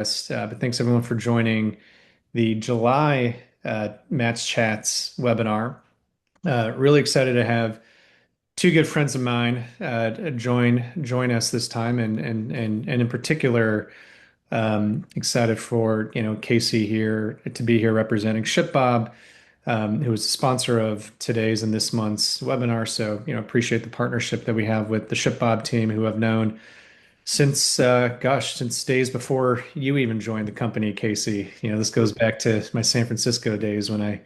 But thanks everyone for joining the July Match Chats webinar. Really excited to have two good friends of mine join us this time, and in particular, excited for Casey here to be here representing ShipBob, who is the sponsor of today's and this month's webinar. So appreciate the partnership that we have with the ShipBob team, who I've known since since days before you even joined the company, Casey. This goes back to my San Francisco days when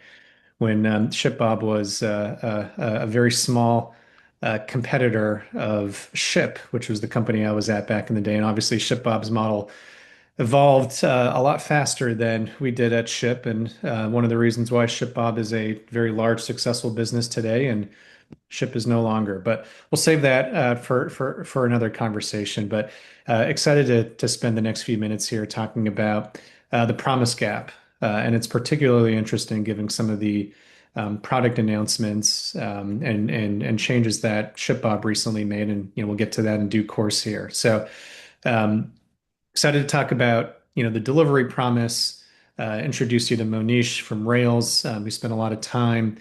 ShipBob was a very small competitor of Ship, which was the company I was at back in the day. And obviously, ShipBob's model evolved a lot faster than we did at Ship, and one of the reasons why ShipBob is a very large, successful business today, and Ship is no longer. But we'll save that for another conversation. But excited to spend the next few minutes here talking about the promise gap, and it's particularly interesting given some of the product announcements and changes that ShipBob recently made, and we'll get to that in due course here. So um, excited to talk about the delivery promise. Introduce you to Mohnish from Rails. We spent a lot of time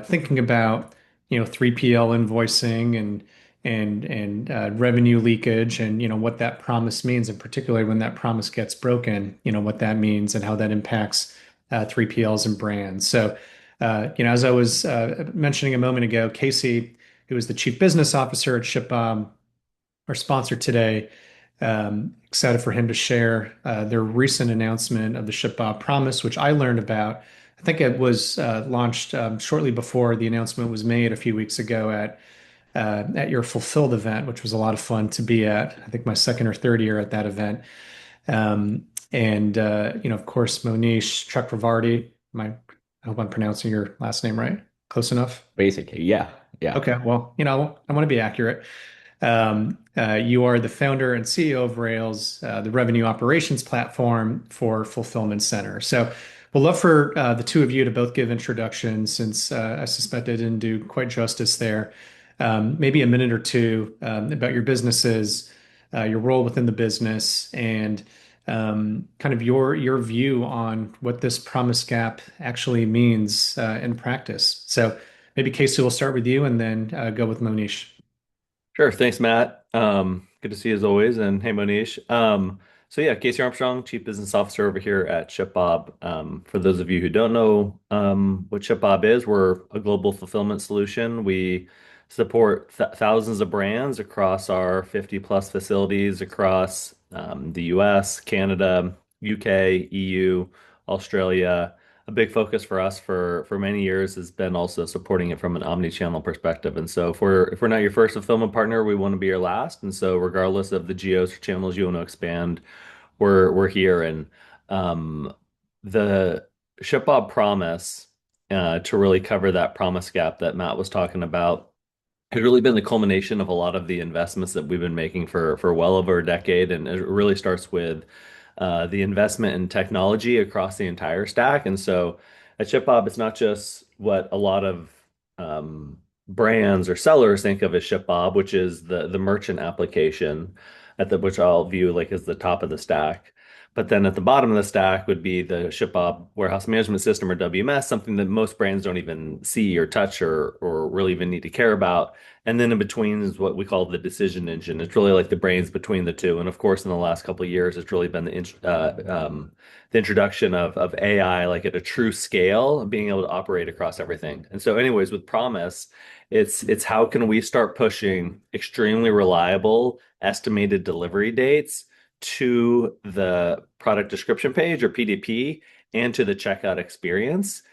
thinking about 3PL invoicing and revenue leakage, and what that promise means, and particularly when that promise gets broken, what that means and how that impacts 3PLs and brands. So as I was mentioning a moment ago, Casey, who is the Chief Business Officer at ShipBob, our sponsor today. Excited for him to share their recent announcement of the ShipBob Promise, which I learned about. I think it was launched shortly before the announcement was made a few weeks ago at your Fulfilled event, which was a lot of fun to be at. I think my second or third year at that event. And of course, Mohnish Chakravarti. I hope I'm pronouncing your last name right. Close enough? Basically, yeah, yeah. Okay, well, I want to be accurate. You are the founder and CEO of Rails, the revenue operations platform for Fulfillment Center. So we'll love for the two of you to both give introductions, since I suspect I didn't do quite justice there. Maybe a minute or two about your businesses, your role within the business, and kind of your view on what this promise gap actually means in practice. So maybe Casey will start with you, and then go with Monish. Sure. Thanks, Matt. Good to see you as always. And hey, Mohnish. So yeah, Casey Armstrong, Chief Business Officer over here at ShipBob. For those of you who don't know what ShipBob is, we're a global fulfillment solution. We support thousands of brands across our 50 plus facilities across the US, Canada, UK, EU, Australia. A big focus for us for many years has been also supporting it from an omni-channel perspective. And so if we're not your first fulfillment partner, we want to be your last. And so regardless of the geos or channels you want to expand, we're here. And the ShipBob promise, to really cover that promise gap that Matt was talking about, has really been the culmination of a lot of the investments that we've been making for well over a decade. And it really starts with the investment in technology across the entire stack. And so at ShipBob, it's not just what a lot of brands or sellers think of as ShipBob, which is the merchant application which I'll view like as the top of the stack. But then at the bottom of the stack would be the ShipBob Warehouse Management System, or WMS, something that most brands don't even see or touch or really even need to care about. And then in between is what we call the decision engine. It's really like the brains between the two. And of course, in the last couple of years, it's really been the introduction of AI, like at a true scale, being able to operate across everything. And so, anyways, with Promise, it's how can we start pushing extremely reliable estimated delivery dates to the product description page, or PDP, and to the checkout experience.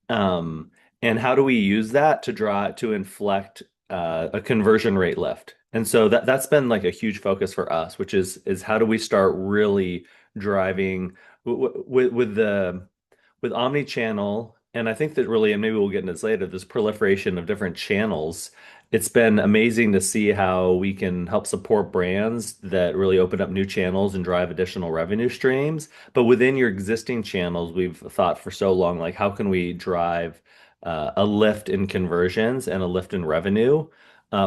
And how do we use that to inflect a conversion rate lift? And so that's been like a huge focus for us, which is how do we start really driving with omni-channel. And I think that really, and maybe we'll get into this later, this proliferation of different channels. It's been amazing to see how we can help support brands that really open up new channels and drive additional revenue streams. But within your existing channels, we've thought for so long, like how can we drive a lift in conversions and a lift in revenue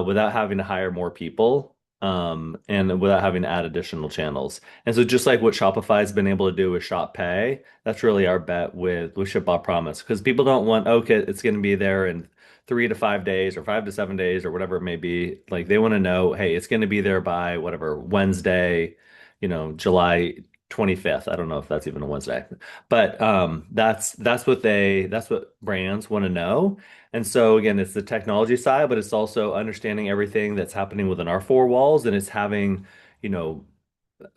without having to hire more people? and without having to add additional channels. And so just like what Shopify's been able to do with Shop Pay, that's really our bet with ShipBob Promise because people don't want, okay, it's going to be there in 3 to 5 days or 5 to 7 days or whatever it may be. Like they want to know, hey, it's going to be there by whatever Wednesday, July 25th. I don't know if that's even a Wednesday, but that's what brands want to know. And so again, it's the technology side, but it's also understanding everything that's happening within our four walls, and it's having, you know,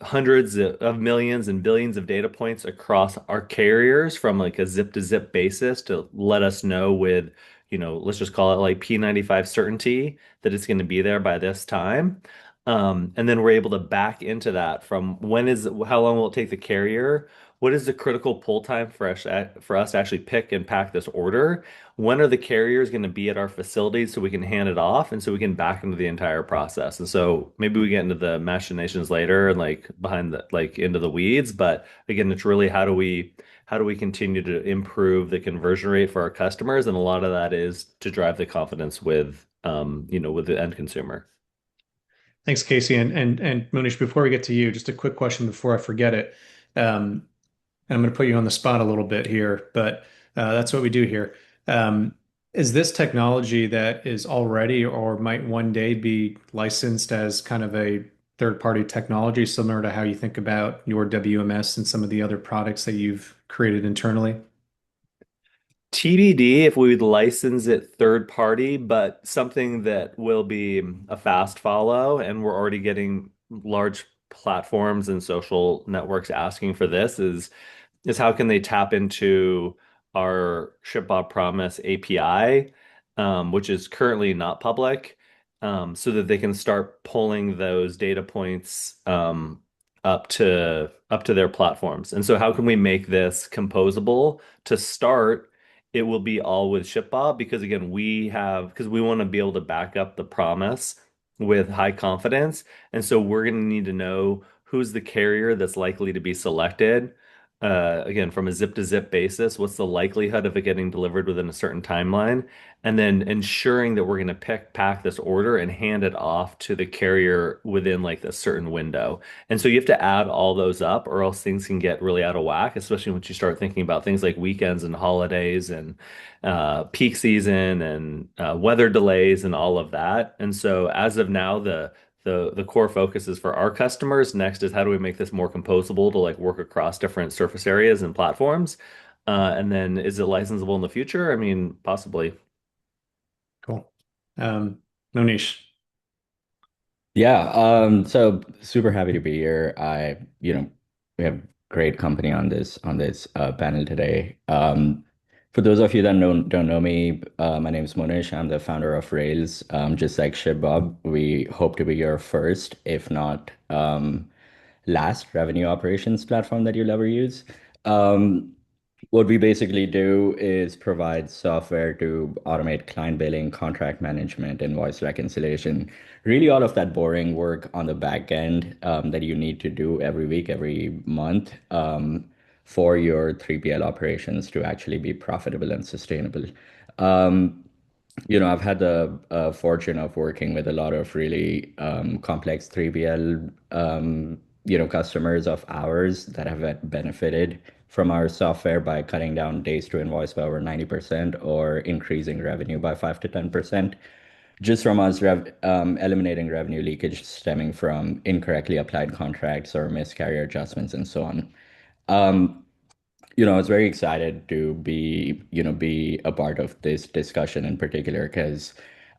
hundreds of millions and billions of data points across our carriers from like a zip to zip basis to let us know with, let's just call it like P95 certainty that it's going to be there by this time. And then we're able to back into that from how long will it take the carrier? What is the critical pull time for us to actually pick and pack this order? When are the carriers going to be at our facilities so we can hand it off and so we can back into the entire process? And so maybe we get into the machinations later and like behind the like into the weeds, but again, it's really how do we continue to improve the conversion rate for our customers? And a lot of that is to drive the confidence with the end consumer. Thanks, Casey. And Mohnish, before we get to you, just a quick question before I forget it. Um, and I'm going to put you on the spot a little bit here, but that's what we do here. Um, is this technology that is already or might one day be licensed as kind of a third-party technology, similar to how you think about your WMS and some of the other products that you've created internally? TBD if we would license it third party, but something that will be a fast follow, and we're already getting large platforms and social networks asking for this is how can they tap into our ShipBob Promise API, which is currently not public, so that they can start pulling those data points up to their platforms. And so, how can we make this composable? To start, it will be all with ShipBob because again, because we want to be able to back up the promise with high confidence, and so we're going to need to know who's the carrier that's likely to be selected again, from a zip to zip basis, what's the likelihood of it getting delivered within a certain timeline? And then ensuring that we're going to pack this order and hand it off to the carrier within like a certain window. And so you have to add all those up, or else things can get really out of whack, especially once you start thinking about things like weekends and holidays and peak season and weather delays and all of that. And so as of now, the core focus is for our customers. Next is how do we make this more composable to like work across different surface areas and platforms? And then is it licensable in the future? I mean, possibly. Cool. Monish. Yeah, so super happy to be here. We have great company on this panel today. For those of you that don't know me, my name is Mohnish. I'm the founder of Rails. Just like ShipBob, we hope to be your first, if not last, revenue operations platform that you'll ever use. Um, what we basically do is provide software to automate client billing, contract management, invoice reconciliation, really all of that boring work on the back end that you need to do every week, every month for your 3PL operations to actually be profitable and sustainable. Um, I've had the fortune of working with a lot of really complex 3PL, customers of ours that have benefited from our software by cutting down days to invoice by over 90% or increasing revenue by 5 to 10%, just from us eliminating revenue leakage stemming from incorrectly applied contracts or missed carrier adjustments and so on. Um, I was very excited to be a part of this discussion in particular because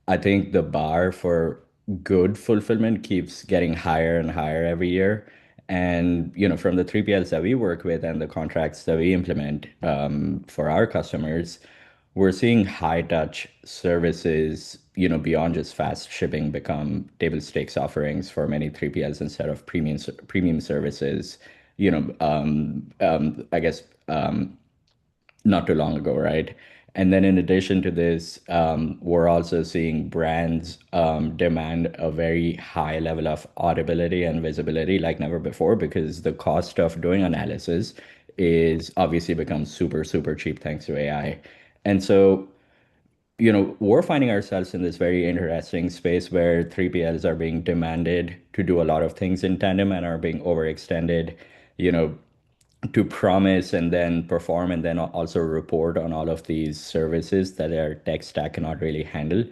I think the bar for good fulfillment keeps getting higher and higher every year. And, from the 3PLs that we work with and the contracts that we implement for our customers, we're seeing high touch services, beyond just fast shipping become table stakes offerings for many 3PLs instead of premium services, I guess not too long ago, right? And then in addition to this, we're also seeing brands demand a very high level of audibility and visibility like never before because the cost of doing analysis is obviously become super, super cheap thanks to AI. And so, we're finding ourselves in this very interesting space where 3PLs are being demanded to do a lot of things in tandem and are being overextended, you know, to promise and then perform and then also report on all of these services that their tech stack cannot really handle,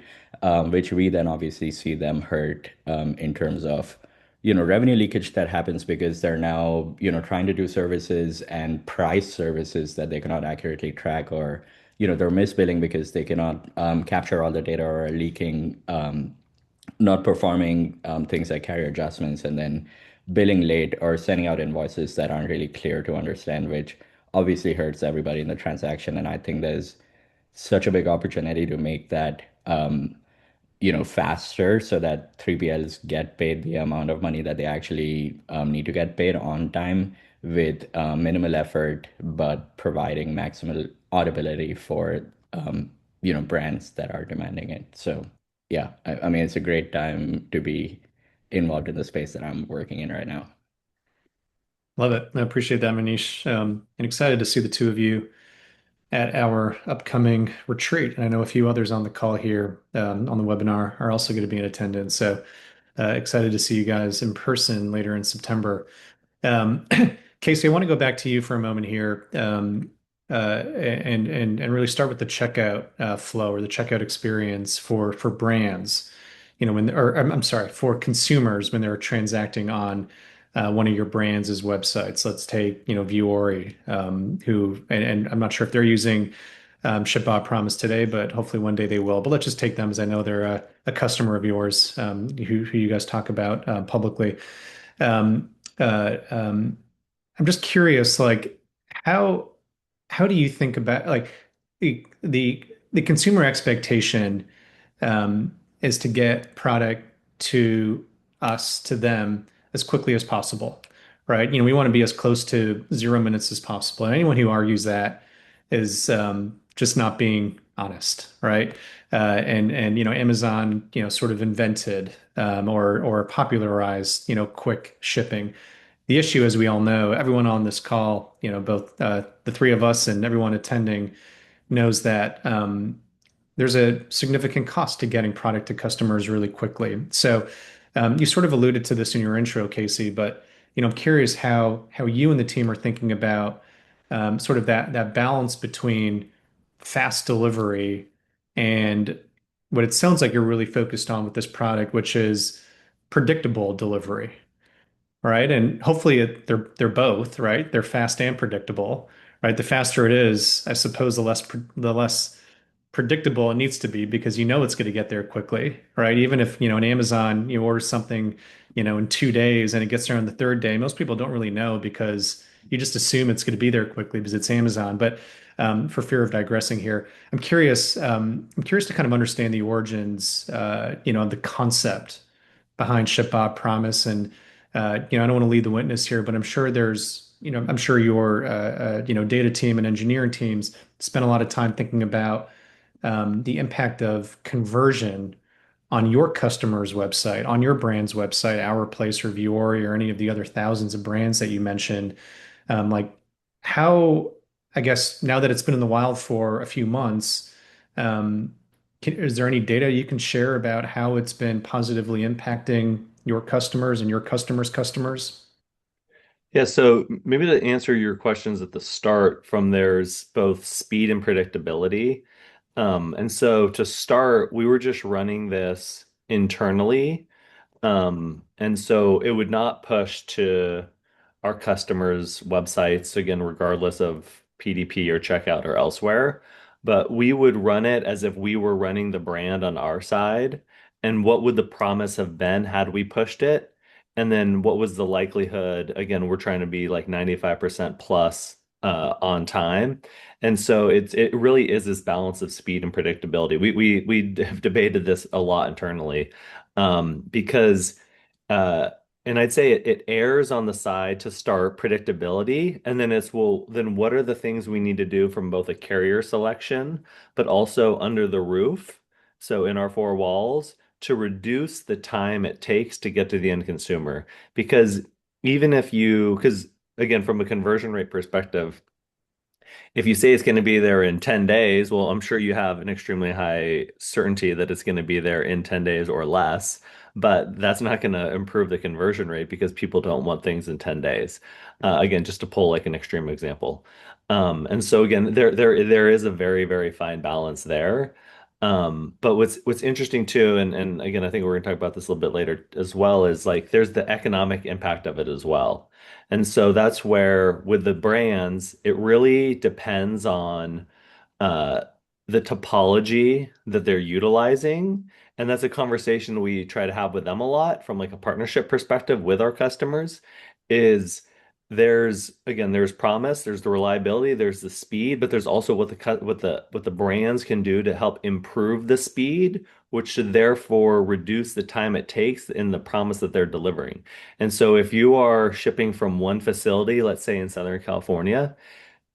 which we then obviously see them hurt in terms of, revenue leakage that happens because they're now, trying to do services and price services that they cannot accurately track or, they're misbilling because they cannot capture all the data or are leaking not performing things like carrier adjustments and then billing late or sending out invoices that aren't really clear to understand, which obviously hurts everybody in the transaction. And I think there's such a big opportunity to make that faster so that 3PLs get paid the amount of money that they actually need to get paid on time with minimal effort, but providing maximal audibility for brands that are demanding it. So yeah, I mean it's a great time to be involved in the space that I'm working in right now. Love it. I appreciate that, Manish. And excited to see the two of you at our upcoming retreat. And I know a few others on the call here on the webinar are also going to be in attendance. So excited to see you guys in person later in September. Um, Casey, I want to go back to you for a moment here, and really start with the checkout flow or the checkout experience for brands. Or I'm sorry, for consumers when they're transacting on one of your brands' websites. Let's take, Vuori, and I'm not sure if they're using ShipBob Promise today, but hopefully one day they will. But let's just take them as I know they're a customer of yours, who you guys talk about publicly. Um, um, I'm just curious, like how how do you think about like the consumer expectation is to get product to us to them as quickly as possible, right? We want to be as close to 0 minutes as possible. And anyone who argues that is just not being honest, right? And Amazon sort of invented or popularized quick shipping. The issue, as we all know, everyone on this call, both the three of us and everyone attending knows that there's a significant cost to getting product to customers really quickly. So you sort of alluded to this in your intro, Casey, but I'm curious how you and the team are thinking about sort of that balance between fast delivery and what it sounds like you're really focused on with this product, which is predictable delivery, right? And hopefully they're both, right? They're fast and predictable, right? The faster it is, I suppose, the less predictable it needs to be because it's going to get there quickly, right? Even if, in Amazon, you order something, in 2 days and it gets there on the third day, most people don't really know because you just assume it's going to be there quickly because it's Amazon. But for fear of digressing here, I'm curious to kind of understand the origins, the concept behind ShipBob Promise. And I don't want to lead the witness here, but I'm sure I'm sure your data team and engineering teams spend a lot of time thinking about the impact of conversion on your customer's website, on your brand's website, Our Place or Vuori or any of the other thousands of brands that you mentioned. Like how, I guess now that it's been in the wild for a few months, is there any data you can share about how it's been positively impacting your customers and your customers' customers? Yeah, so maybe to answer your questions at the start, from there's both speed and predictability. And so to start, we were just running this internally. And so it would not push to our customers' websites, again, regardless of PDP or checkout or elsewhere. But we would run it as if we were running the brand on our side. And what would the promise have been had we pushed it? And then what was the likelihood? Again, we're trying to be like 95% plus on time. And so it really is this balance of speed and predictability. We have debated this a lot internally because and I'd say it errs on the side to start predictability, and then it's well, then what are the things we need to do from both a carrier selection, but also under the roof, so in our four walls, to reduce the time it takes to get to the end consumer. Because even if you, because again, from a conversion rate perspective, If you say it's going to be there in 10 days, well, I'm sure you have an extremely high certainty that it's going to be there in 10 days or less, but that's not going to improve the conversion rate because people don't want things in 10 days. Again, just to pull like an extreme example. And so again, there is a very, very fine balance there. But what's interesting too, and again, I think we're going to talk about this a little bit later as well, is like there's the economic impact of it as well. And so that's where with the brands, it really depends on uh, the topology that they're utilizing. And that's a conversation we try to have with them a lot from like a partnership perspective with our customers is there's promise, there's the reliability, there's the speed, but there's also what the brands can do to help improve the speed, which should therefore reduce the time it takes in the promise that they're delivering. And so if you are shipping from one facility, let's say in Southern California,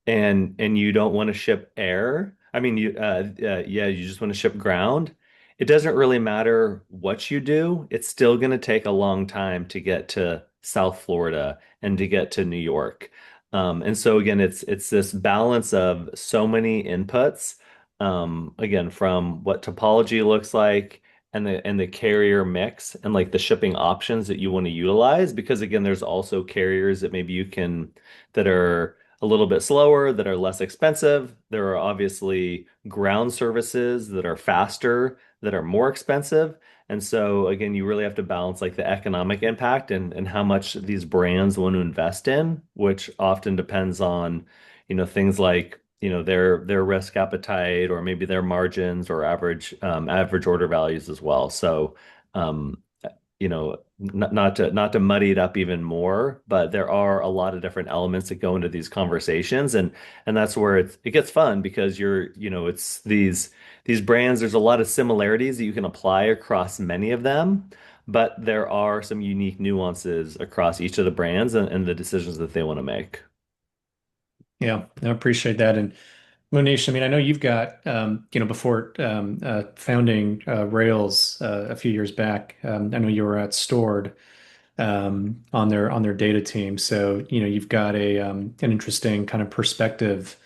and you don't want to ship air, I mean yeah, you just want to ship ground, it doesn't really matter what you do. It's still going to take a long time to get to South Florida and to get to New York. And so again, it's this balance of so many inputs, again, from what topology looks like and the carrier mix and like the shipping options that you want to utilize. Because again, there's also carriers that maybe you can that are a little bit slower, that are less expensive. There are obviously ground services that are faster, that are more expensive. And so again, you really have to balance like the economic impact and how much these brands want to invest in, which often depends on, things like, their risk appetite or maybe their margins or average order values as well. So um, not to muddy it up even more, but there are a lot of different elements that go into these conversations, and that's where it gets fun because it's these brands. There's a lot of similarities that you can apply across many of them, but there are some unique nuances across each of the brands and the decisions that they want to make. Yeah, I appreciate that. And Monish, I mean, I know you've got, before founding Rails a few years back, I know you were at Stored on their data team. So, you've got an interesting kind of perspective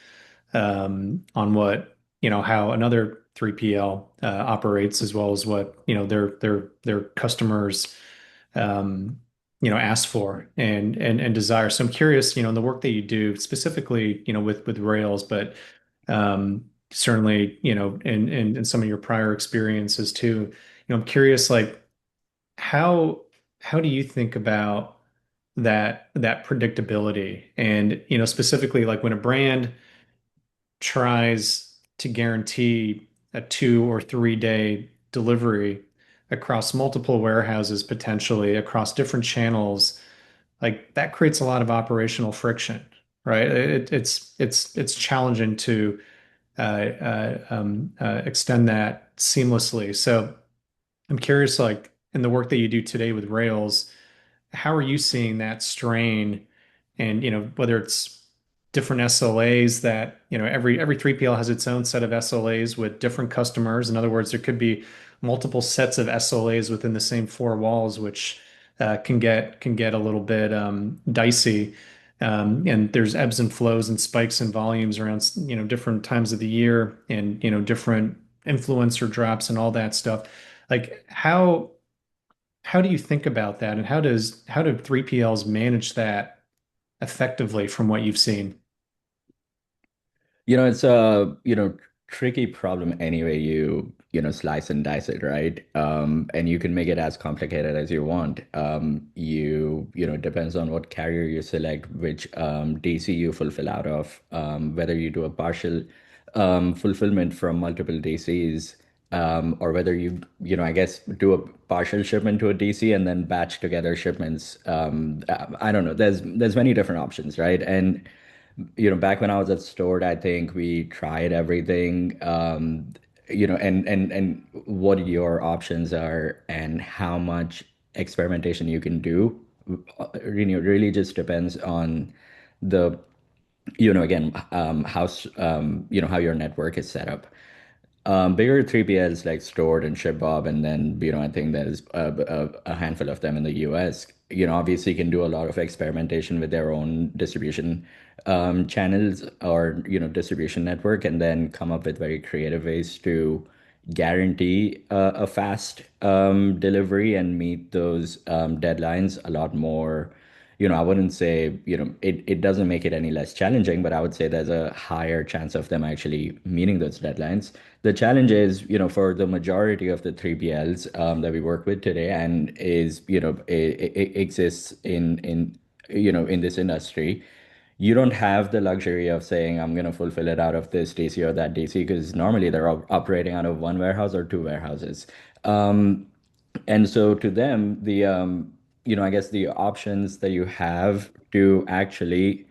on what, how another 3PL operates, as well as what, their customers ask for and desire. So I'm curious, in the work that you do specifically, with Rails, but certainly, in some of your prior experiences too, I'm curious, like how how do you think about that predictability? And, specifically like when a brand tries to guarantee a 2 or 3 day delivery across multiple warehouses, potentially across different channels, like that creates a lot of operational friction, right? It's challenging to extend that seamlessly. So I'm curious, like in the work that you do today with Rails, how are you seeing that strain? And, whether it's different SLAs that, every 3PL has its own set of SLAs with different customers. In other words, there could be multiple sets of SLAs within the same four walls, which can get a little bit dicey. And there's ebbs and flows and spikes and volumes around, different times of the year and, different influencer drops and all that stuff. Like how do you think about that, and how do 3PLs manage that effectively from what you've seen? It's a, tricky problem anyway slice and dice it, right? And you can make it as complicated as you want. Depends on what carrier you select, which DC you fulfill out of, whether you do a partial fulfillment from multiple DCs, or whether I guess, do a partial shipment to a DC and then batch together shipments. I don't know. There's many different options, right? And back when I was at Stored, I think we tried everything, and what your options are and how much experimentation you can do. Really just depends on the, again, how your network is set up. Bigger 3PLs like Stored and ShipBob, and then, I think there's a handful of them in the US, obviously can do a lot of experimentation with their own distribution channels or distribution network, and then come up with very creative ways to guarantee a fast delivery and meet those deadlines a lot more. I wouldn't say, it doesn't make it any less challenging, but I would say there's a higher chance of them actually meeting those deadlines. The challenge is, for the majority of the 3PLs that we work with today, and is, it exists in this industry. You don't have the luxury of saying, I'm going to fulfill it out of this DC or that DC, because normally they're operating out of one warehouse or two warehouses. Um, and so to them, I guess the options that you have to actually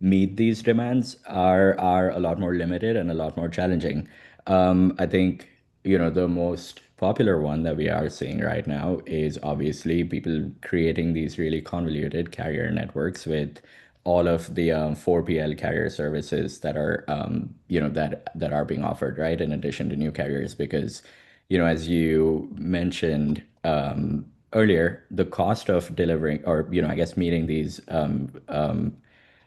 meet these demands are a lot more limited and a lot more challenging. I think, the most popular one that we are seeing right now is obviously people creating these really convoluted carrier networks with all of the 4PL carrier services that are that are being offered, right? In addition to new carriers, because as you mentioned earlier, the cost of delivering, or I guess meeting these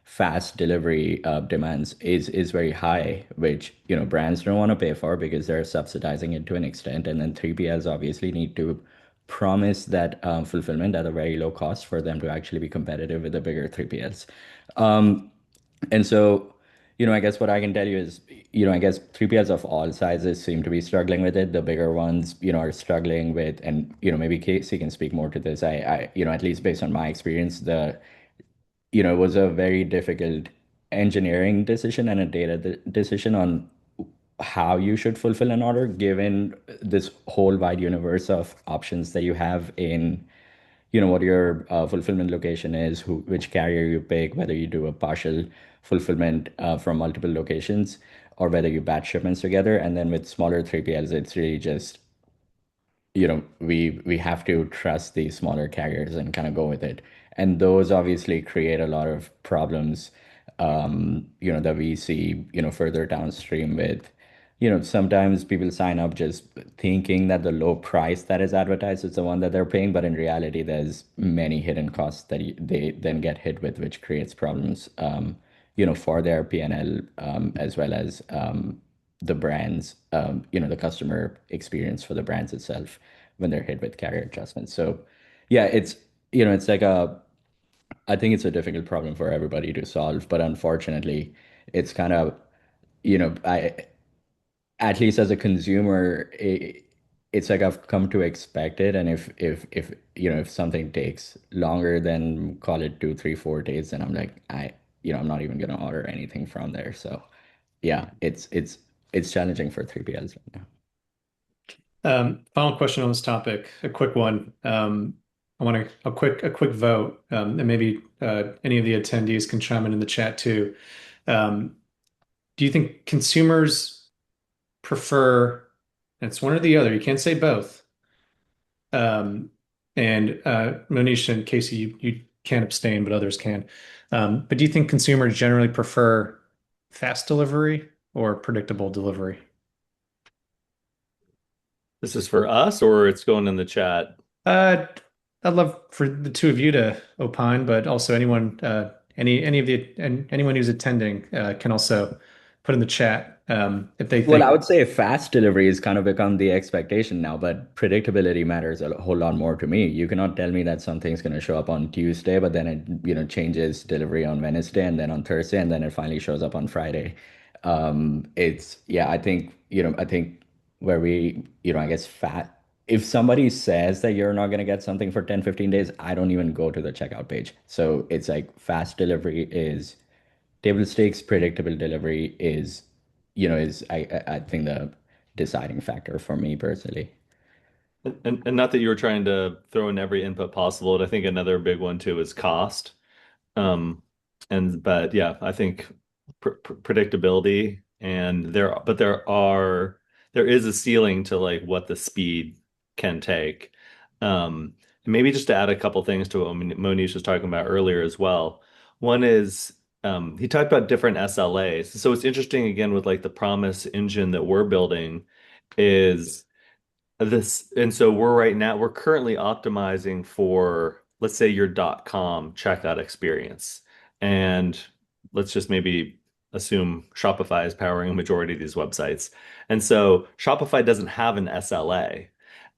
fast delivery demands is very high, which brands don't want to pay for because they're subsidizing it to an extent, and then 3PLs obviously need to promise that fulfillment at a very low cost for them to actually be competitive with the bigger 3PLs. Um, and so, I guess what I can tell you is, I guess 3PLs of all sizes seem to be struggling with it. The bigger ones, are struggling with, and, maybe Casey can speak more to this. At least based on my experience, it was a very difficult engineering decision and a data decision on how you should fulfill an order, given this whole wide universe of options that you have in what your fulfillment location is, which carrier you pick, whether you do a partial fulfillment from multiple locations, or whether you batch shipments together. And then with smaller 3PLs, it's really just, we have to trust these smaller carriers and kind of go with it. And those obviously create a lot of problems, that we see, further downstream with, sometimes people sign up just thinking that the low price that is advertised is the one that they're paying, but in reality, there's many hidden costs that they then get hit with, which creates problems, for their P&L, as well as the brands, the customer experience for the brands itself when they're hit with carrier adjustments. So, yeah, it's like I think it's a difficult problem for everybody to solve, but unfortunately, it's kind of, I at least as a consumer, it's like I've come to expect it. And if if something takes longer than, call it 2, 3, 4 days, then I'm like, I'm not even gonna order anything from there. So yeah, it's challenging for 3PLs right now. Final question on this topic, a quick one. I want a quick vote, and maybe any of the attendees can chime in the chat too. Um, do you think consumers prefer, and it's one or the other, you can't say both. And Mohnish and Casey, you can't abstain, but others can. But do you think consumers generally prefer fast delivery or predictable delivery? This is for us, or it's going in the chat? Uh, I'd love for the two of you to opine, but also anyone, any of the and anyone who's attending can also put in the chat if they Well, I think. would say fast delivery has kind of become the expectation now, but predictability matters a whole lot more to me. You cannot tell me that something's going to show up on Tuesday, but then it, changes delivery on Wednesday and then on Thursday, and then it finally shows up on Friday. Yeah, I think where we, I guess if somebody says that you're not going to get something for 10, 15 days, I don't even go to the checkout page. So it's like fast delivery is table stakes, predictable delivery is I think the deciding factor for me personally. And not that you were trying to throw in every input possible, but I think another big one too is cost. Um, but yeah, I think predictability, and there is a ceiling to like what the speed can take. Maybe just to add a couple things to what Monish was talking about earlier as well. One is he talked about different SLAs. So it's interesting again with like the promise engine that we're building is this, and so we're currently optimizing for, let's say, your .com checkout experience. And let's just maybe assume Shopify is powering a majority of these websites. And so Shopify doesn't have an SLA.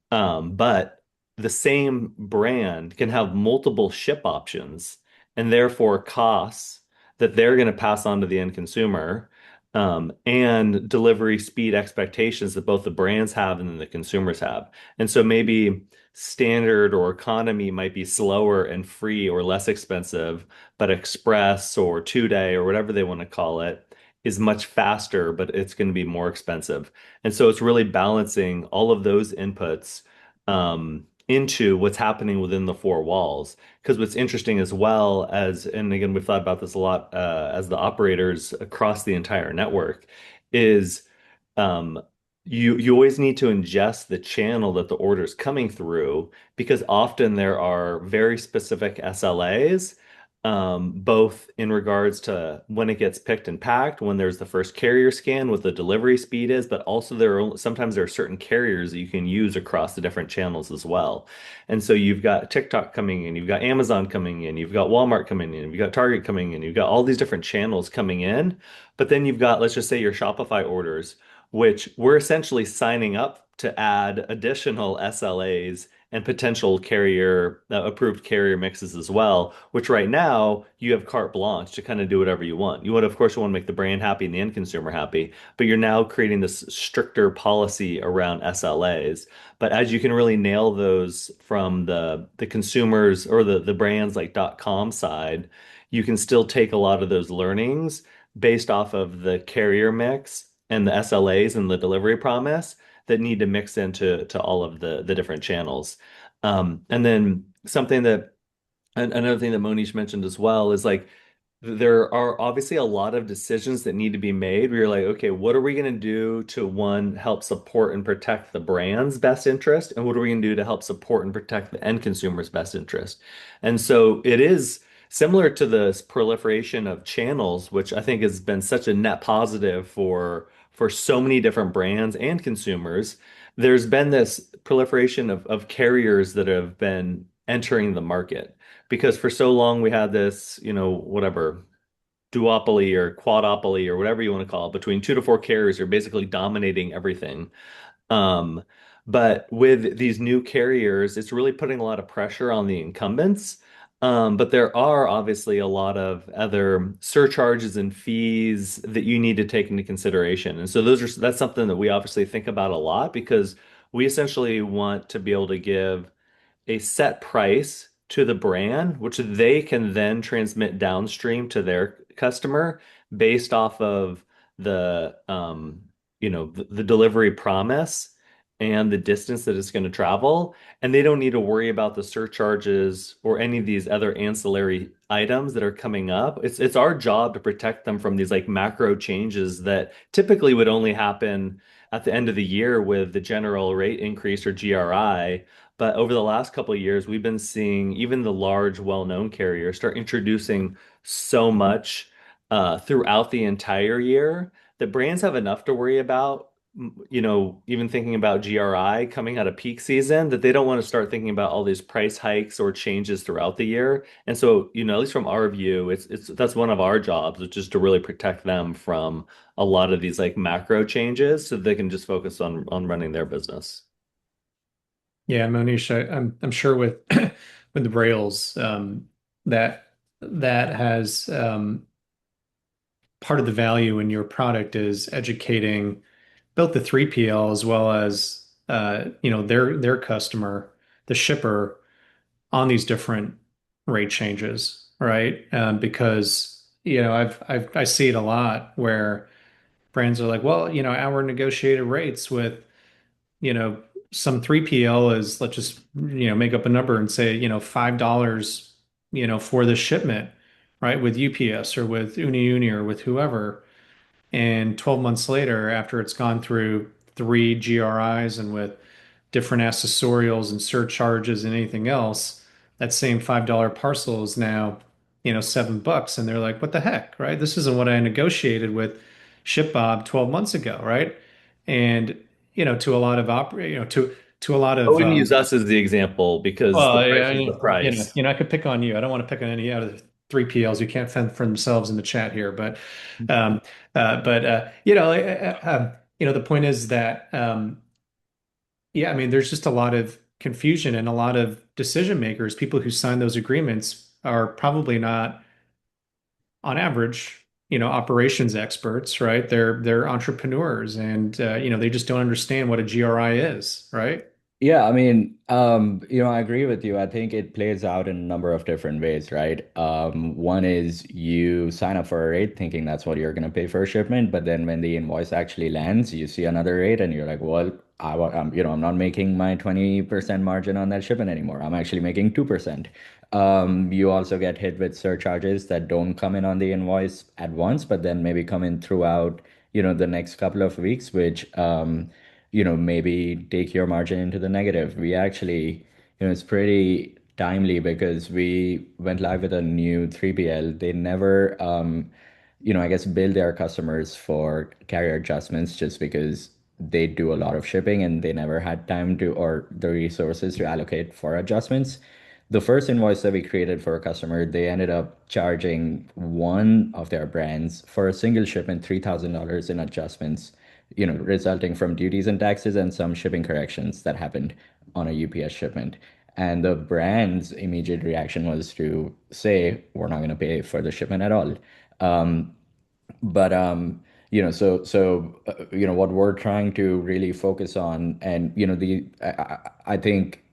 But the same brand can have multiple ship options and therefore costs that they're going to pass on to the end consumer, and delivery speed expectations that both the brands have and then the consumers have. And so maybe standard or economy might be slower and free or less expensive, but express or 2 day or whatever they want to call it is much faster, but it's going to be more expensive. And so it's really balancing all of those inputs into what's happening within the four walls. Because what's interesting as well as, and again, we've thought about this a lot as the operators across the entire network, is um, you always need to ingest the channel that the order is coming through because often there are very specific SLAs, both in regards to when it gets picked and packed, when there's the first carrier scan, what the delivery speed is, but also sometimes there are certain carriers that you can use across the different channels as well. And so you've got TikTok coming in, you've got Amazon coming in, you've got Walmart coming in, you've got Target coming in, you've got all these different channels coming in, but then you've got, let's just say, your Shopify orders, which we're essentially signing up to add additional SLAs and potential carrier approved carrier mixes as well, which right now you have carte blanche to kind of do whatever you want. Of course, you want to make the brand happy and the end consumer happy, but you're now creating this stricter policy around SLAs. But as you can really nail those from the consumers or the brands like .com side, you can still take a lot of those learnings based off of the carrier mix and the SLAs and the delivery promise that need to mix into all of the different channels. And then another thing that Monish mentioned as well is like there are obviously a lot of decisions that need to be made where you're like, okay, what are we going to do to one, help support and protect the brand's best interest? And what are we going to do to help support and protect the end consumer's best interest? And so it is similar to the proliferation of channels, which I think has been such a net positive for so many different brands and consumers. There's been this proliferation of carriers that have been entering the market because for so long we had this, whatever, duopoly or quadopoly or whatever you want to call it, between two to four carriers are basically dominating everything. Um, but with these new carriers, it's really putting a lot of pressure on the incumbents. But there are obviously a lot of other surcharges and fees that you need to take into consideration. And so that's something that we obviously think about a lot because we essentially want to be able to give a set price to the brand, which they can then transmit downstream to their customer based off of the delivery promise and the distance that it's going to travel. And they don't need to worry about the surcharges or any of these other ancillary items that are coming up. It's our job to protect them from these like macro changes that typically would only happen at the end of the year with the general rate increase or GRI. But over the last couple of years, we've been seeing even the large, well-known carriers start introducing so much throughout the entire year that brands have enough to worry about, even thinking about GRI coming out of peak season, that they don't want to start thinking about all these price hikes or changes throughout the year. And so, at least from our view, it's that's one of our jobs, which is to really protect them from a lot of these like macro changes so they can just focus on running their business. Yeah, Mohnish, I'm sure with with the Brails, that that has part of the value in your product is educating both the 3PL as well as their customer, the shipper, on these different rate changes, right? Because I see it a lot where brands are like, well, our negotiated rates with you know, some 3PL is, let's just, make up a number and say, $5, for the shipment, right? With UPS or with Uni Uni or with whoever. And 12 months later, after it's gone through three GRIs and with different accessorials and surcharges and anything else, that same $5 parcel is now, $7. And they're like, what the heck, right? This isn't what I negotiated with ShipBob 12 months ago, right? And, to a lot of to a lot I of wouldn't use us as the example because the well, price yeah, is the price. I could pick on you. I don't want to pick on any other 3PLs who can't fend for themselves in the chat here, um, you know, the point is that yeah, I mean, there's just a lot of confusion and a lot of decision makers. People who sign those agreements are probably not, on average, operations experts, right? They're entrepreneurs, and they just don't understand what a GRI is, right? Yeah, I mean, I agree with you. I think it plays out in a number of different ways, right? One is you sign up for a rate thinking that's what you're going to pay for a shipment, but then when the invoice actually lands, you see another rate and you're like, well, I'm not making my 20% margin on that shipment anymore. I'm actually making 2%. You also get hit with surcharges that don't come in on the invoice at once, but then maybe come in throughout, the next couple of weeks, which, maybe take your margin into the negative. We actually, it's pretty timely because we went live with a new 3PL. They never, I guess, bill their customers for carrier adjustments just because they do a lot of shipping and they never had time to or the resources to allocate for adjustments. The first invoice that we created for a customer, they ended up charging one of their brands for a single shipment $3,000 in adjustments, resulting from duties and taxes and some shipping corrections that happened on a UPS shipment. And the brand's immediate reaction was to say, we're not going to pay for the shipment at all. Um, but what we're trying to really focus on, and I think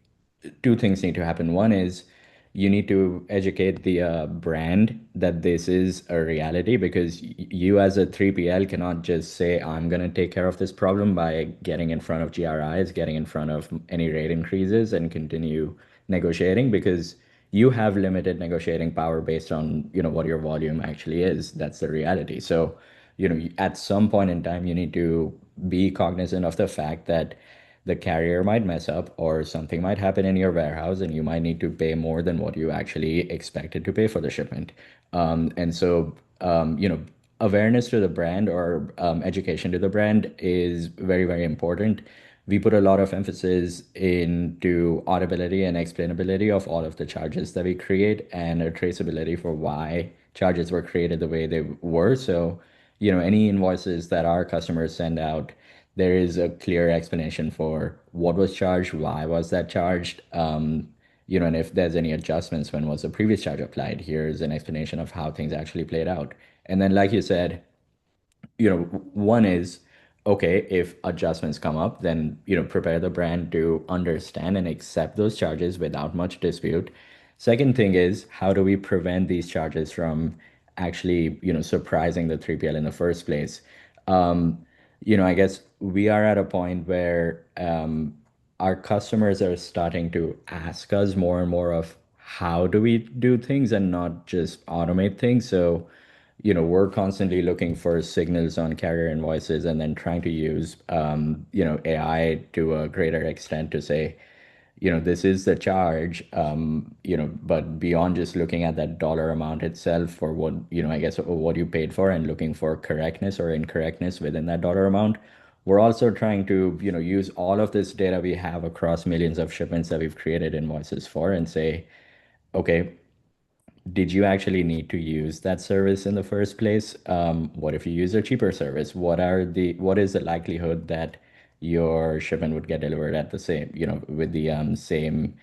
two things need to happen. One is you need to educate the brand that this is a reality because you as a 3PL cannot just say, I'm going to take care of this problem by getting in front of GRIs, getting in front of any rate increases and continue negotiating because you have limited negotiating power based on, what your volume actually is. That's the reality. So, at some point in time, you need to be cognizant of the fact that the carrier might mess up or something might happen in your warehouse and you might need to pay more than what you actually expected to pay for the shipment. And so, awareness to the brand or education to the brand is very, very important. We put a lot of emphasis into audibility and explainability of all of the charges that we create and a traceability for why charges were created the way they were. So, any invoices that our customers send out, there is a clear explanation for what was charged, why was that charged, and if there's any adjustments, when was the previous charge applied? Here's an explanation of how things actually played out. And then, like you said, one is okay, if adjustments come up, then, prepare the brand to understand and accept those charges without much dispute. Second thing is, how do we prevent these charges from actually, surprising the 3PL in the first place? I guess we are at a point where our customers are starting to ask us more and more of how do we do things and not just automate things. So, we're constantly looking for signals on carrier invoices and then trying to use, AI to a greater extent to say, this is the charge, but beyond just looking at that dollar amount itself for what, I guess what you paid for and looking for correctness or incorrectness within that dollar amount, we're also trying to, use all of this data we have across millions of shipments that we've created invoices for and say, okay, did you actually need to use that service in the first place? What if you use a cheaper service? What is the likelihood that your shipment would get delivered at the same, with the same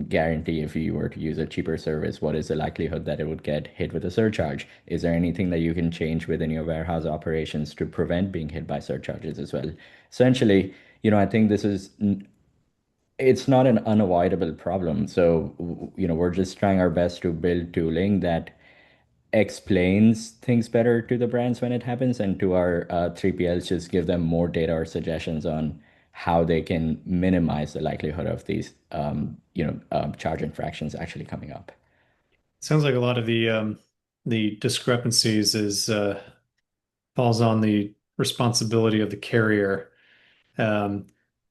guarantee if you were to use a cheaper service? What is the likelihood that it would get hit with a surcharge? Is there anything that you can change within your warehouse operations to prevent being hit by surcharges as well? Essentially, I think it's not an unavoidable problem. So, we're just trying our best to build tooling that explains things better to the brands when it happens, and to our 3PLs, just give them more data or suggestions on how they can minimize the likelihood of these, charge infractions actually coming up. Sounds like a lot of the discrepancies is falls on the responsibility of the carrier. Um,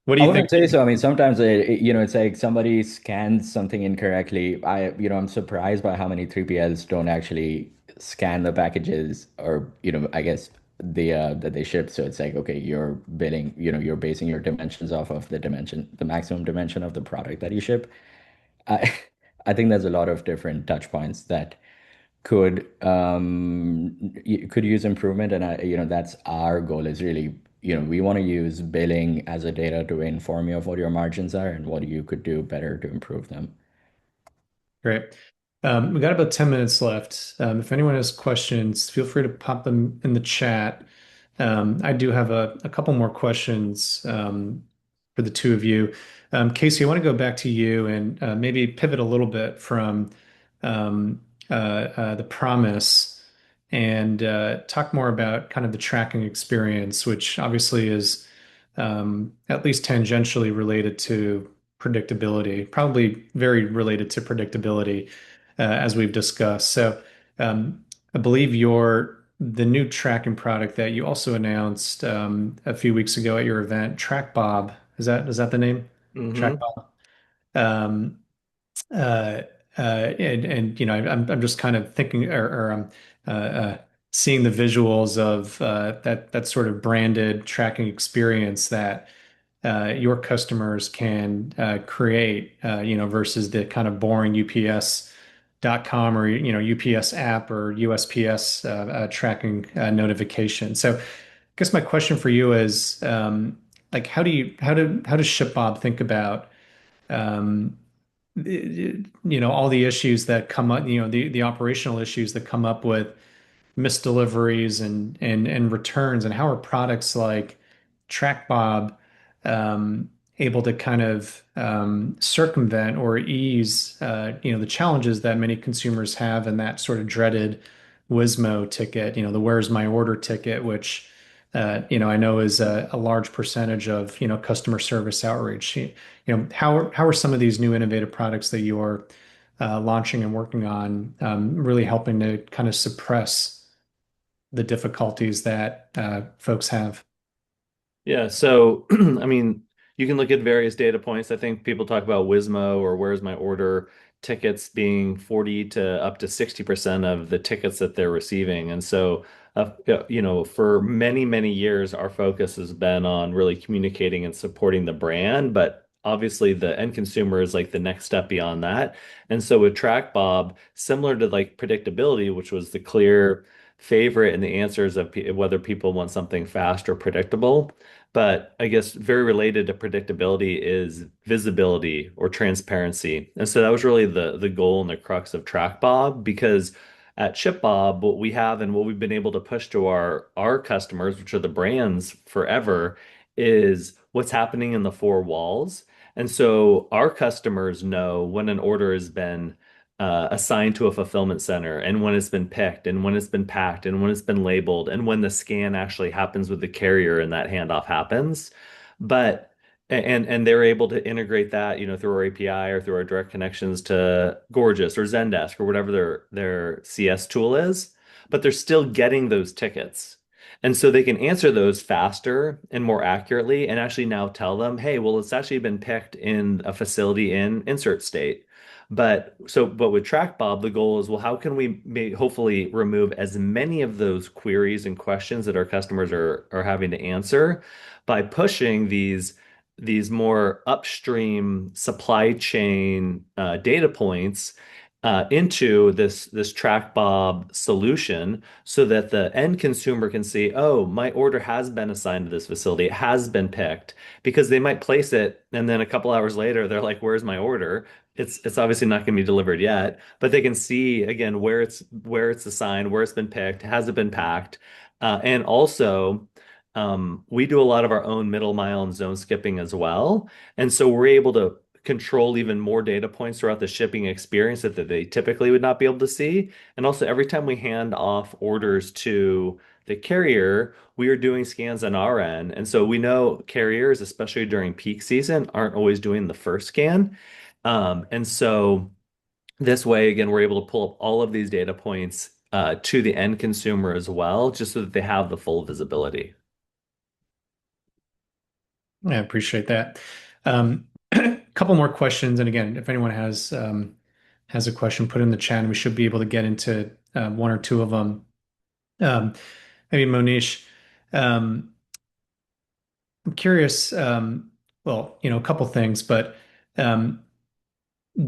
what do I you think? wouldn't say so. I mean, sometimes it's like somebody scans something incorrectly. I'm surprised by how many 3PLs don't actually scan the packages, or I guess that they ship. So it's like, okay, you're billing, you're basing your dimensions off of the maximum dimension of the product that you ship. I I think there's a lot of different touch points that could use improvement, and that's our goal is really, we want to use billing as a data to inform you of what your margins are and what you could do better to improve them. Great. We got about 10 minutes left. If anyone has questions, feel free to pop them in the chat. I do have a couple more questions for the two of you. Casey, I want to go back to you and maybe pivot a little bit from the promise and talk more about kind of the tracking experience, which obviously is at least tangentially related to predictability, probably very related to predictability, as we've discussed. So, I believe the new tracking product that you also announced a few weeks ago at your event, TrackBob. Is that the name? Hmm. TrackBob. Um, uh, and I'm just kind of thinking or seeing the visuals of that sort of branded tracking experience that your customers can create, versus the kind of boring UPS.com or UPS app or USPS tracking notification. So, I guess my question for you is, like, how does ShipBob think about um, all the issues that come up, the operational issues that come up with misdeliveries and returns, and how are products like TrackBob able to kind of circumvent or ease the challenges that many consumers have in that sort of dreaded Wismo ticket, the where's my order ticket, which I know is a large percentage of customer service outreach. How are some of these new innovative products that you're launching and working on really helping to kind of suppress the difficulties that folks have? Yeah, so I mean, you can look at various data points. I think people talk about Wismo or where's my order tickets being 40 to up to 60% of the tickets that they're receiving. And so, for many, many years, our focus has been on really communicating and supporting the brand, but obviously the end consumer is like the next step beyond that. And so with TrackBob, similar to like predictability, which was the clear favorite in the answers of whether people want something fast or predictable. But I guess very related to predictability is visibility or transparency. And so that was really the goal and the crux of TrackBob, because at ShipBob, what we have and what we've been able to push to our customers, which are the brands forever, is what's happening in the four walls. And so our customers know when an order has been assigned to a fulfillment center, and when it's been picked, and when it's been packed, and when it's been labeled, and when the scan actually happens with the carrier and that handoff happens. But and they're able to integrate that, through our API or through our direct connections to Gorgeous or Zendesk or whatever their CS tool is. But they're still getting those tickets. And so they can answer those faster and more accurately and actually now tell them, hey, well, it's actually been picked in a facility in insert state. But with TrackBob, the goal is, well, how can we hopefully remove as many of those queries and questions that our customers are having to answer by pushing these more upstream supply chain data points into this TrackBob solution, so that the end consumer can see, oh, my order has been assigned to this facility, it has been picked, because they might place it and then a couple hours later they're like, where's my order? It's obviously not going to be delivered yet, but they can see again where it's assigned, where it's been picked, has it been packed, and also we do a lot of our own middle mile and zone skipping as well, and so we're able to control even more data points throughout the shipping experience that they typically would not be able to see. And also, every time we hand off orders to the carrier, we are doing scans on our end, and so we know carriers, especially during peak season, aren't always doing the first scan. And so this way, again, we're able to pull up all of these data points to the end consumer as well, just so that they have the full visibility. I appreciate that. A couple more questions, and again, if anyone has a question, put it in the chat, and we should be able to get into one or two of them. Um, Maybe Monish, um, I'm curious. Well, a couple things, but um,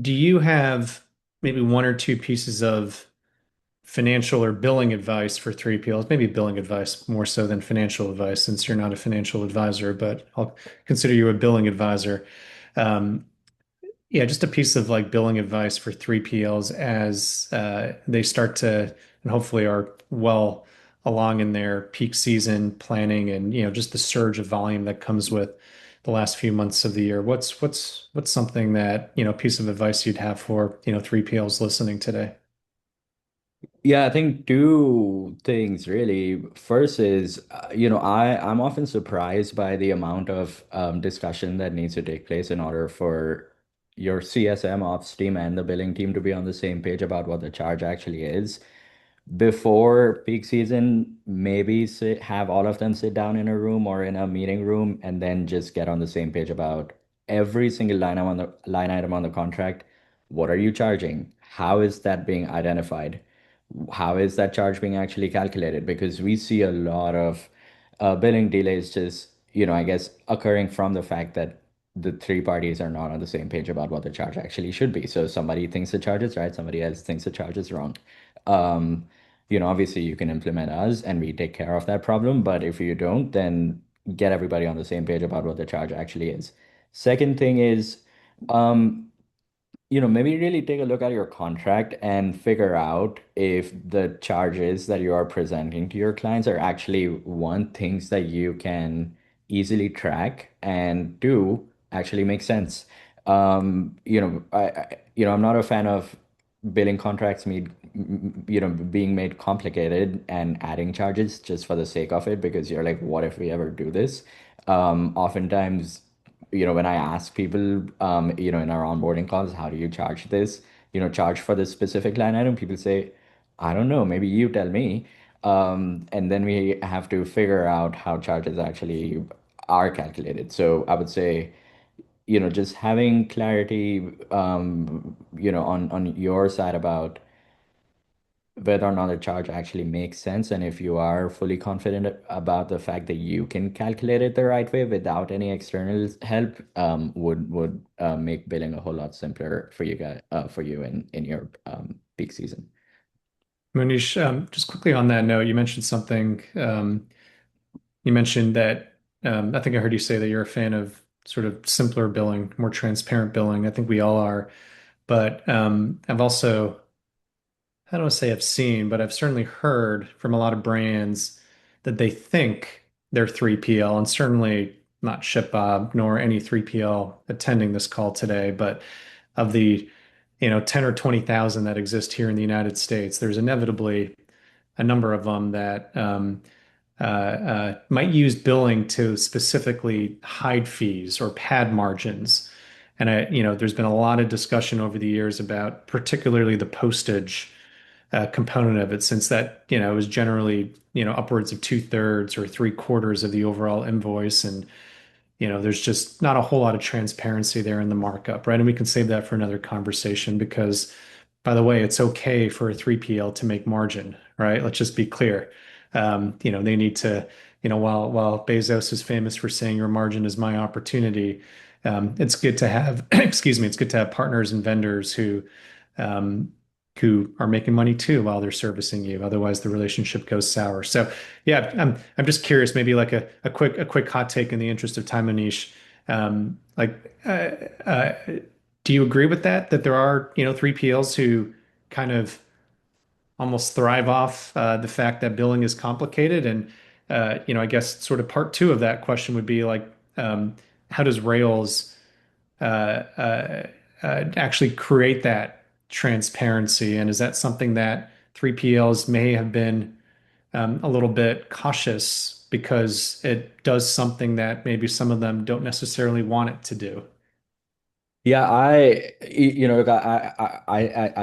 do you have maybe one or two pieces of financial or billing advice for 3PLs, maybe billing advice more so than financial advice since you're not a financial advisor, but I'll consider you a billing advisor. Um, yeah, just a piece of like billing advice for 3PLs as they start to and hopefully are well along in their peak season planning and just the surge of volume that comes with the last few months of the year. What's something that, piece of advice you'd have for, 3PLs listening today? Yeah, I think two things really. First is, I'm often surprised by the amount of discussion that needs to take place in order for your CSM ops team and the billing team to be on the same page about what the charge actually is. Before peak season, maybe have all of them sit down in a room or in a meeting room and then just get on the same page about every single line item on the contract. What are you charging? How is that being identified? How is that charge being actually calculated? Because we see a lot of billing delays just, I guess occurring from the fact that the three parties are not on the same page about what the charge actually should be. So somebody thinks the charge is right, somebody else thinks the charge is wrong. Um, Obviously you can implement us and we take care of that problem, but if you don't, then get everybody on the same page about what the charge actually is. Second thing is, um, maybe really take a look at your contract and figure out if the charges that you are presenting to your clients are actually one, things that you can easily track, and two, actually make sense. I'm not a fan of billing contracts being made complicated and adding charges just for the sake of it, because you're like, what if we ever do this? Oftentimes, when I ask people, in our onboarding calls, how do you charge this? Charge for this specific line item. People say, I don't know, maybe you tell me. And then we have to figure out how charges actually are calculated. So I would say, just having clarity, on your side about whether or not a charge actually makes sense, and if you are fully confident about the fact that you can calculate it the right way without any external help, would make billing a whole lot simpler for you guys, for you in your peak season. Mohnish, just quickly on that note, you mentioned something. You mentioned that I think I heard you say that you're a fan of sort of simpler billing, more transparent billing. I think we all are. But I've also, I don't want to say I've seen, but I've certainly heard from a lot of brands that they think they're 3PL, and certainly not ShipBob nor any 3PL attending this call today, but of the 10 or 20,000 that exist here in the United States, there's inevitably a number of them that might use billing to specifically hide fees or pad margins. And there's been a lot of discussion over the years about particularly the postage component of it, since that, is generally, upwards of two-thirds or three-quarters of the overall invoice. And there's just not a whole lot of transparency there in the markup, right? And we can save that for another conversation because, by the way, it's okay for a 3PL to make margin, right? Let's just be clear. They need to, while Bezos is famous for saying your margin is my opportunity, it's good to have, excuse me, it's good to have partners and vendors um, who are making money too while they're servicing you. Otherwise, the relationship goes sour. So, yeah, I'm just curious, maybe like a quick hot take in the interest of time, Manish. Like, do you agree with that? That there are 3PLs who kind of almost thrive off the fact that billing is complicated. And I guess sort of part two of that question would be like, how does Rails actually create that transparency? And is that something that 3PLs may have been a little bit cautious because it does something that maybe some of them don't necessarily want it to do? Yeah, I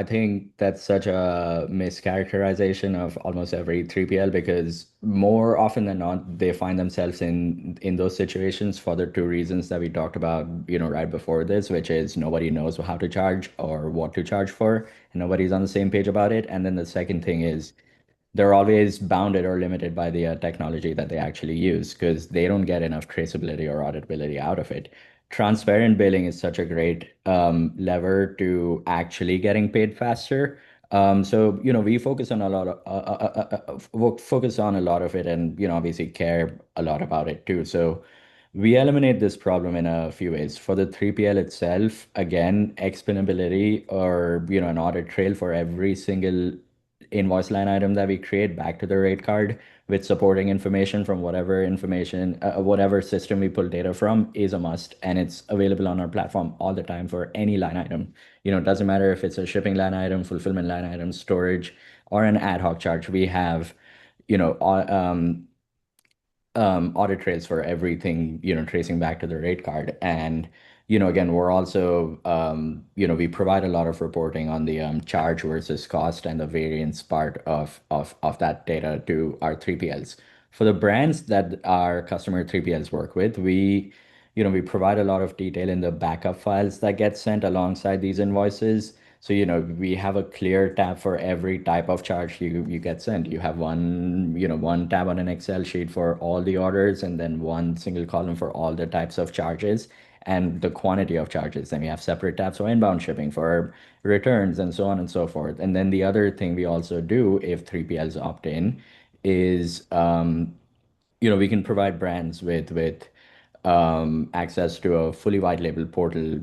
think that's such a mischaracterization of almost every 3PL, because more often than not, they find themselves in those situations for the two reasons that we talked about, right before this, which is nobody knows how to charge or what to charge for, and nobody's on the same page about it. And then the second thing is they're always bounded or limited by the technology that they actually use, because they don't get enough traceability or auditability out of it. Transparent billing is such a great lever to actually getting paid faster. So, we focus on a lot of focus on a lot of it, and obviously care a lot about it too. So we eliminate this problem in a few ways. For the 3PL itself, again, explainability, or an audit trail for every single invoice line item that we create back to the rate card, with supporting information from whatever system we pull data from, is a must, and it's available on our platform all the time for any line item. It doesn't matter if it's a shipping line item, fulfillment line item, storage, or an ad hoc charge. We have, you know, au- um, audit trails for everything, tracing back to the rate card. And, again, we're also, we provide a lot of reporting on the charge versus cost and the variance part of that data to our 3PLs. For the brands that our customer 3PLs work with, we provide a lot of detail in the backup files that get sent alongside these invoices. So, we have a clear tab for every type of charge you get sent. You have one tab on an Excel sheet for all the orders, and then one single column for all the types of charges and the quantity of charges. Then we have separate tabs for inbound shipping, for returns, and so on and so forth. And then the other thing we also do, if 3PLs opt in, is we can provide brands with access to a fully white label portal,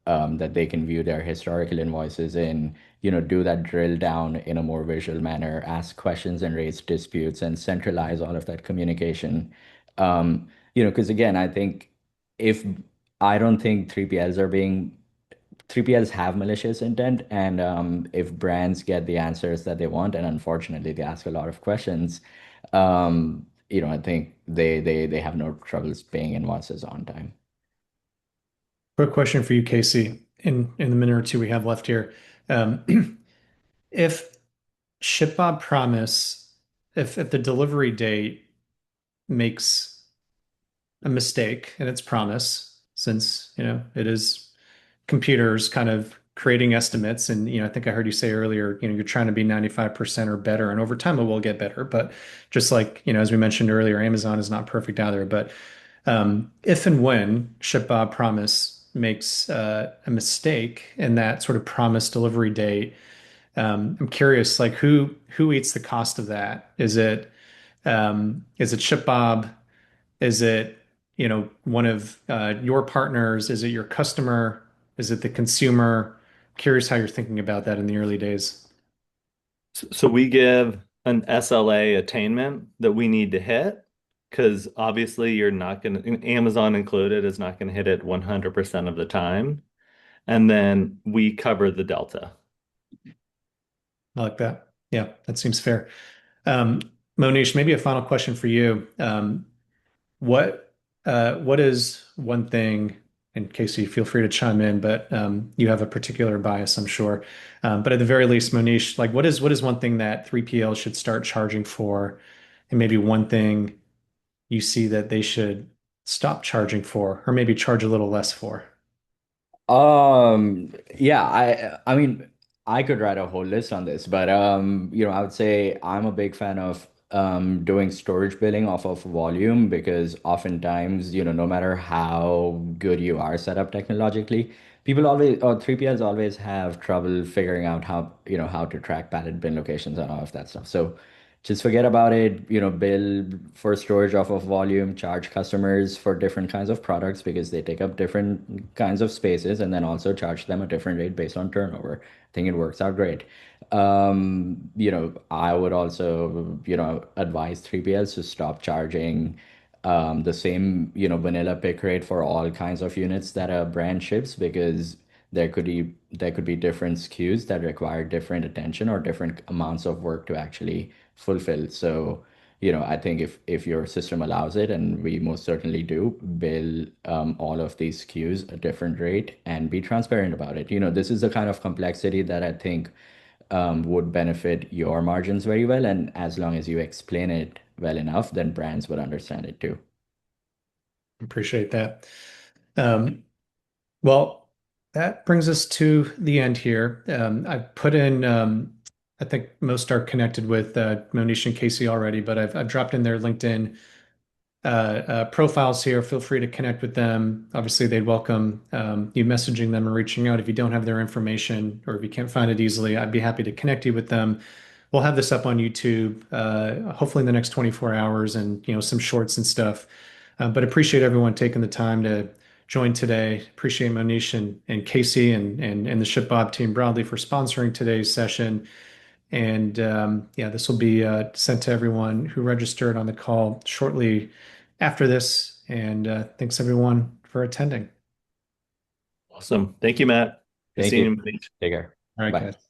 that they can view their historical invoices in, do that drill down in a more visual manner, ask questions and raise disputes, and centralize all of that communication. Because again, if I don't think 3PLs have malicious intent, and if brands get the answers that they want, and unfortunately they ask a lot of questions, I think they have no troubles paying invoices on time. Quick question for you, Casey, in the minute or two we have left here. Um, if ShipBob promise, if the delivery date makes a mistake in its promise, since it is computers kind of creating estimates, and I think I heard you say earlier, you're trying to be 95% or better, and over time it will get better. But just like, as we mentioned earlier, Amazon is not perfect either. But if and when ShipBob promise makes a mistake in that sort of promise delivery date, I'm curious, like who eats the cost of that? Is it ShipBob? Is it, one of your partners? Is it your customer? Is it the consumer? Curious how you're thinking about that in the early days. So we give an SLA attainment that we need to hit, because obviously you're not going to, Amazon included, is not going to hit it 100% of the time. And then we cover the delta. I like that. Yeah, that seems fair. Um, Mohnish, maybe a final question for you. What is one thing, and Casey, feel free to chime in, but you have a particular bias, I'm sure. But at the very least, Monish, like what is one thing that 3PL should start charging for, and maybe one thing you see that they should stop charging for, or maybe charge a little less for? Yeah, I mean, I could write a whole list on this, but I would say I'm a big fan of doing storage billing off of volume, because oftentimes, no matter how good you are set up technologically, people always, or 3PLs always have trouble figuring out how to track pallet bin locations and all of that stuff. So just forget about it, bill for storage off of volume, charge customers for different kinds of products because they take up different kinds of spaces, and then also charge them a different rate based on turnover. I think it works out great. I would also, advise 3PLs to stop charging the same, vanilla pick rate for all kinds of units that a brand ships, because there could be different SKUs that require different attention or different amounts of work to actually fulfill. So, I think if your system allows it, and we most certainly do, bill all of these SKUs a different rate and be transparent about it. This is the kind of complexity that I think would benefit your margins very well. And as long as you explain it well enough, then brands would understand it too. Appreciate that. Um, well, that brings us to the end here. I put in, I think most are connected with Monish and Casey already, but I've dropped in their LinkedIn profiles here. Feel free to connect with them. Obviously, they'd welcome you messaging them or reaching out if you don't have their information or if you can't find it easily. I'd be happy to connect you with them. We'll have this up on YouTube, hopefully in the next 24 hours, and some shorts and stuff. But appreciate everyone taking the time to join today. Appreciate Mohnish and Casey and the ShipBob team broadly for sponsoring today's session. And yeah, this will be sent to everyone who registered on the call shortly after this. And thanks everyone for attending. Awesome. Thank you, Matt. Good Thank seeing you. you. Take care. All right, Bye. guys.